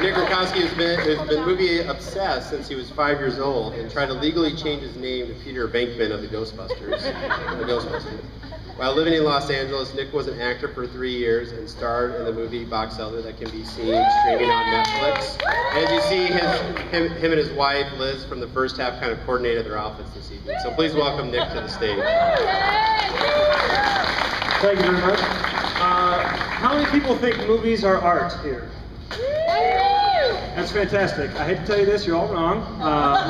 Nick Renkoski has been movie obsessed since he was 5 years old and tried to legally change his name to Peter Venkman of the Ghostbusters. While living in Los Angeles, Nick was an actor for 3 years and starred in the movie Box Elder that can be seen streaming on Netflix. As you see, him and his wife, Liz, from the first half kind of coordinated their outfits this evening. So please welcome Nick to the stage. Thank you very much. How many people think movies are art here? That's fantastic. I hate to tell you this, you're all wrong.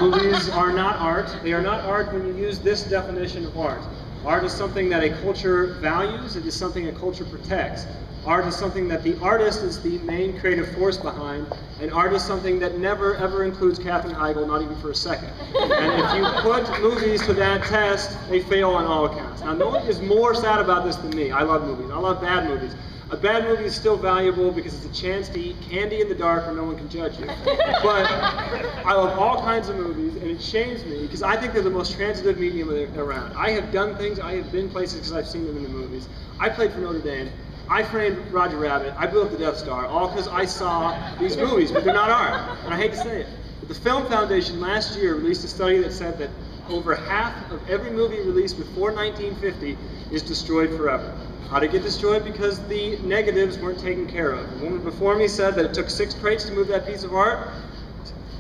Movies are not art. They are not art when you use this definition of art. Art is something that a culture values. It is something a culture protects. Art is something that the artist is the main creative force behind, and art is something that never ever includes Katherine Heigl, not even for a second. And if you put movies to that test, they fail on all accounts. Now, no one is more sad about this than me. I love movies. I love bad movies. A bad movie is still valuable because it's a chance to eat candy in the dark where no one can judge you. But I love all kinds of movies, and it shames me because I think they're the most transitive medium around. I have done things, I have been places because I've seen them in the movies. I played for Notre Dame. I framed Roger Rabbit. I blew up the Death Star, all because I saw these movies, but they're not art. And I hate to say it. But the Film Foundation last year released a study that said that over half of every movie released before 1950 is destroyed forever. How did it get destroyed? Because the negatives weren't taken care of. The woman before me said that it took 6 crates to move that piece of art.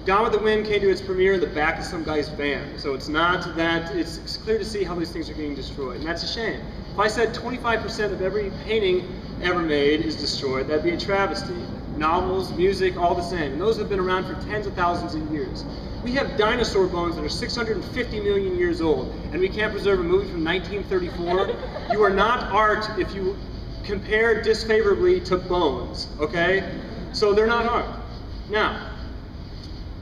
Gone with the Wind came to its premiere in the back of some guy's van. So it's not that, it's clear to see how these things are getting destroyed, and that's a shame. If I said 25% of every painting ever made is destroyed, that'd be a travesty. Novels, music, all the same. And those have been around for tens of thousands of years. We have dinosaur bones that are 650 million years old, and we can't preserve a movie from 1934. You are not art if you compare disfavorably to bones, okay? So they're not art. Now,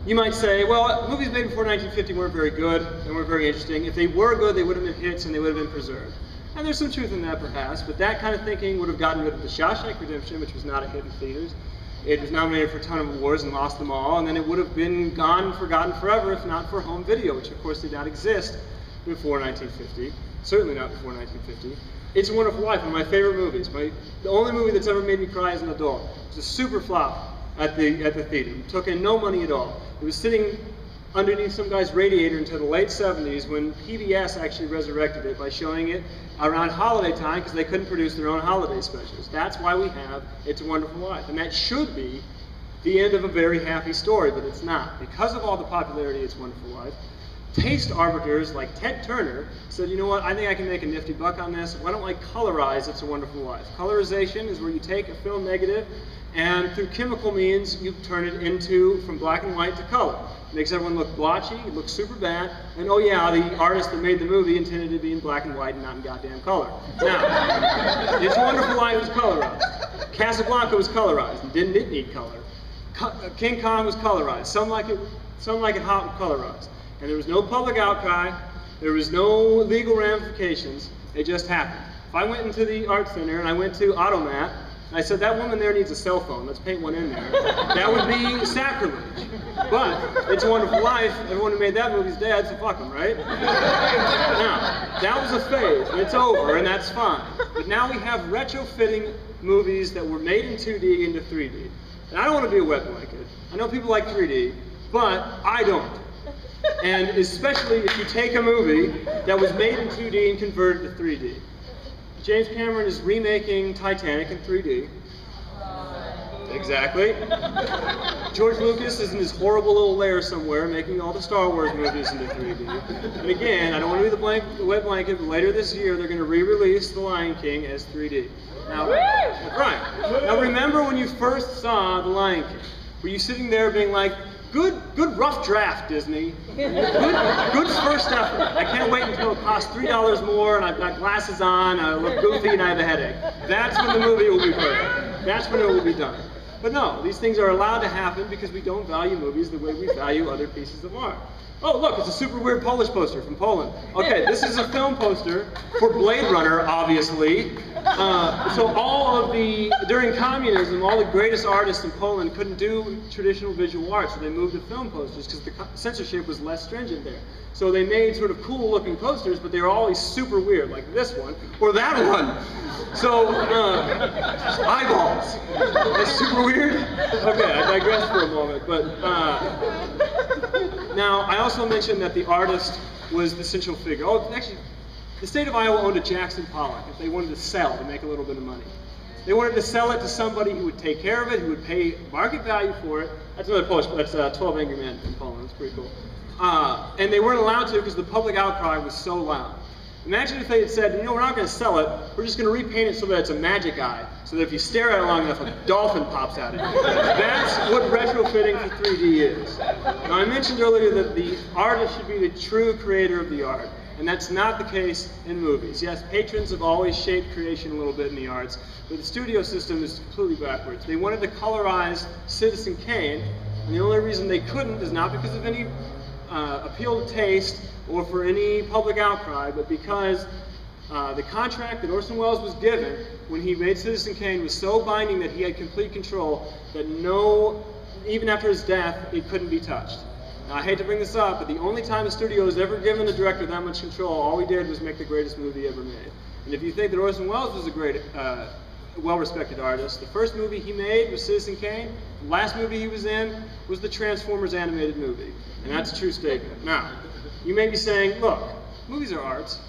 you might say, well, movies made before 1950 weren't very good, and weren't very interesting. If they were good, they would have been hits and they would have been preserved. And there's some truth in that, perhaps, but that kind of thinking would have gotten rid of The Shawshank Redemption, which was not a hit in theaters. It was nominated for a ton of awards and lost them all, and then it would have been gone and forgotten forever if not for home video, which of course did not exist before 1950. Certainly not before 1950. It's a Wonderful Life, one of my favorite movies. The only movie that's ever made me cry as an adult. It was a super flop at the theater. It took in no money at all. It was sitting underneath some guy's radiator until the late 70s when PBS actually resurrected it by showing it around holiday time because they couldn't produce their own holiday specials. That's why we have It's a Wonderful Life. And that should be the end of a very happy story, but it's not. Because of all the popularity of It's a Wonderful Life, taste arbiters like Ted Turner said, you know what, I think I can make a nifty buck on this. Why don't I colorize It's a Wonderful Life? Colorization is where you take a film negative and through chemical means you turn it into from black and white to color. It makes everyone look blotchy, it looks super bad, and oh yeah, the artist that made the movie intended it to be in black and white and not in goddamn color. Now, It's a Wonderful Life was colorized. Casablanca was colorized, and didn't it need color? King Kong was colorized. Some like it hot colorized. And there was no public outcry, there was no legal ramifications, it just happened. If I went into the art center and I went to Automat, and I said, that woman there needs a cell phone, let's paint one in there, that would be sacrilege. But It's a Wonderful Life, everyone who made that movie's dead, so fuck them, right? Now, that was a phase, and it's over, and that's fine. But now we have retrofitting movies that were made in 2D into 3D. And I don't want to be a wet blanket. I know people like 3D, but I don't. And especially if you take a movie that was made in 2D and convert it to 3D. James Cameron is remaking Titanic in 3D. Exactly. George Lucas is in his horrible little lair somewhere making all the Star Wars movies into 3D. And again, I don't want to be the wet blanket, but later this year they're going to re-release The Lion King as 3D. Now, that's right. Now remember when you first saw The Lion King? Were you sitting there being like, good rough draft, Disney. Good first effort. I can't wait until it costs $3 more and I've got glasses on, I look goofy and I have a headache. That's when the movie will be perfect. That's when it will be done. But no, these things are allowed to happen because we don't value movies the way we value other pieces of art. Oh, look, it's a super weird Polish poster from Poland. Okay, this is a film poster for Blade Runner, obviously. So during communism, all the greatest artists in Poland couldn't do traditional visual art, so they moved to film posters because the censorship was less stringent there. So they made sort of cool looking posters, but they were always super weird, like this one, or that one. So, eyeballs. That's super weird. Okay, I digress for a moment. But now, I also mentioned that the artist was the central figure. Oh, actually, the state of Iowa owned a Jackson Pollock if they wanted to sell to make a little bit of money. They wanted to sell it to somebody who would take care of it, who would pay market value for it. That's another Polish, that's 12 Angry Men from Poland. That's pretty cool. And they weren't allowed to because the public outcry was so loud. Imagine if they had said, you know, we're not going to sell it, we're just going to repaint it so that it's a magic eye, so that if you stare at it long enough, a dolphin pops out at you. That's what retrofitting for 3D is. Now, I mentioned earlier that the artist should be the true creator of the art, and that's not the case in movies. Yes, patrons have always shaped creation a little bit in the arts, but the studio system is completely backwards. They wanted to colorize Citizen Kane, and the only reason they couldn't is not because of any appeal to taste or for any public outcry, but because the contract that Orson Welles was given when he made Citizen Kane was so binding that he had complete control that even after his death, it couldn't be touched. Now, I hate to bring this up, but the only time a studio has ever given a director that much control, all he did was make the greatest movie ever made. And if you think that Orson Welles was a great, well-respected artist, the first movie he made was Citizen Kane. The last movie he was in was the Transformers animated movie. And that's a true statement. Now, you may be saying, look, movies are arts.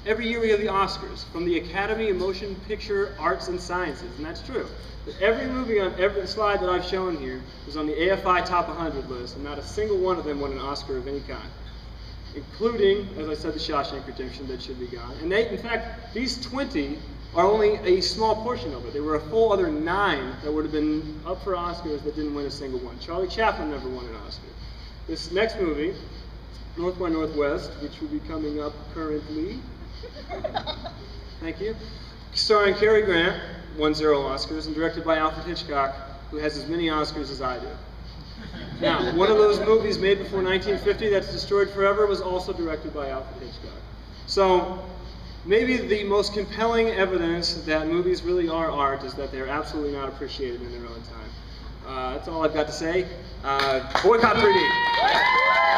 Every year we have the Oscars from the Academy of Motion Picture Arts and Sciences, and that's true. But every movie on every slide that I've shown here was on the AFI Top 100 list, and not a single one of them won an Oscar of any kind, including, as I said, The Shawshank Redemption, that should be gone. And in fact, these 20 are only a small portion of it. There were a full other 9 that would have been up for Oscars that didn't win a single one. Charlie Chaplin never won an Oscar. This next movie, North by Northwest, which will be coming up currently, thank you, starring Cary Grant, won 0 Oscars, and directed by Alfred Hitchcock, who has as many Oscars as I do. Now, one of those movies made before 1950 that's destroyed forever was also directed by Alfred Hitchcock. So, maybe the most compelling evidence that movies really are art is that they're absolutely not appreciated in their own time. That's all I've got to say. Boycott 3D.